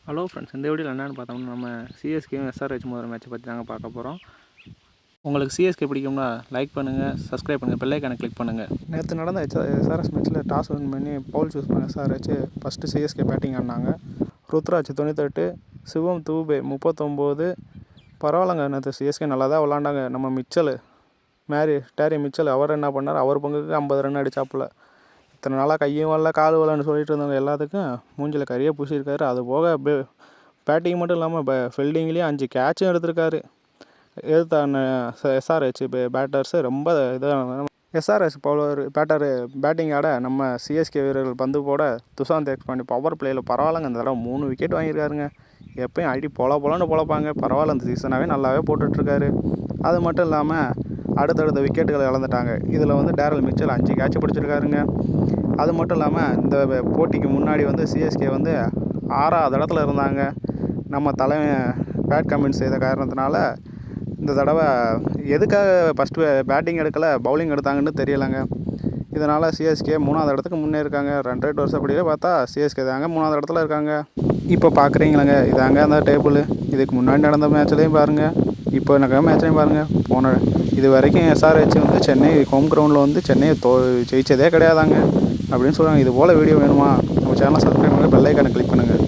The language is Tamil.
ஹலோ ஃப்ரெண்ட்ஸ், இந்த வீடியோவில் என்னென்னு பார்த்தோம்னா நம்ம சிஎஸ்கேயும் எஸ்ஆர்ஹெச் முதல் மேட்சை பற்றி தாங்க பார்க்க போகிறோம். உங்களுக்கு சிஎஸ்கே பிடிக்கும்னா லைக் பண்ணுங்கள், சப்ஸ்கிரைப் பண்ணுங்கள், பெல் ஐக்கானை கிளிக் பண்ணுங்கள். நேற்று நடந்த எஸ்ஆர்எஸ் மேட்ச்சில் டாஸ் வின் பண்ணி பவுல் சூஸ் பண்ண எஸ்ஆர்ஹெச் ஃபஸ்ட்டு சிஎஸ்கே பேட்டிங் ஆடினாங்க. ருத்ராஜ் 98, சிவம் தூபே 39. பரவாயில்லைங்க, நேற்று சிஎஸ்கே நல்லா தான் விளாண்டாங்க. நம்ம டேரி மிச்சல் அவர் என்ன பண்ணார், அவர் பங்குக்கு 50 ரன் அடித்தாப்புல. இத்தனை நாளாக கையும் வரல கால் வரலன்னு சொல்லிட்டு இருந்தவங்க எல்லாத்துக்கும் மூஞ்சில் கறியாக பூசியிருக்காரு. அது போக பேட்டிங் மட்டும் இல்லாமல் ஃபீல்டிங்லேயும் 5 கேட்சும் எடுத்திருக்காரு. எதிர்த்தான எஸ்ஆர்ஹெச் பேட்டர்ஸு ரொம்ப இதாக எஸ்ஆர்ஹெச் பேட்டிங் ஆட நம்ம சிஎஸ்கே வீரர்கள் பந்து போட துஷாந்த் தேஷ்பாண்டே பவர் பிளேயில் பரவாயில்லைங்க. இந்த தடவை 3 விக்கெட் வாங்கியிருக்காருங்க. எப்பயும் அடி பொலன்னு பொழப்பாங்க. பரவாயில்ல, இந்த சீசனாகவே நல்லாவே போட்டுட்ருக்காரு. அது மட்டும் இல்லாமல் அடுத்தடுத்த விக்கெட்டுகளை இழந்துட்டாங்க. இதில் டேரல் மிச்சல் 5 கேட்ச் பிடிச்சிருக்காருங்க. அது மட்டும் இல்லாமல் இந்த போட்டிக்கு முன்னாடி சிஎஸ்கே 6வது இடத்துல இருந்தாங்க. நம்ம தலைமை பேட் கமெண்ட் செய்த காரணத்தினால இந்த தடவை எதுக்காக ஃபஸ்ட்டு பேட்டிங் எடுக்கலை, பவுலிங் எடுத்தாங்கன்னு தெரியலைங்க. இதனால் சிஎஸ்கே 3வது இடத்துக்கு முன்னேறிருக்காங்க. ரன் ரேட் வருஷப்படியே பார்த்தா சிஎஸ்கே தாங்க 3வது இடத்துல இருக்காங்க. இப்போ பார்க்குறீங்களாங்க, இதாங்க அந்த டேபிள். இதுக்கு முன்னாடி நடந்த மேட்ச்லேயும் பாருங்கள், இப்போ எனக்கு மேட்ச்லையும் பாருங்கள். இது வரைக்கும் எஸ்ஆர்ஹெச் சென்னை ஹோம் கிரவுண்டில் சென்னையை ஜெயிச்சதே கிடையாதாங்க அப்படின்னு சொல்கிறாங்க. இது போல் வீடியோ வேணுமா, நம்ம சேனலை சப்ஸ்கிரைப் பண்ணுங்கள், பெல் ஐக்கானை கிளிக் பண்ணுங்கள்.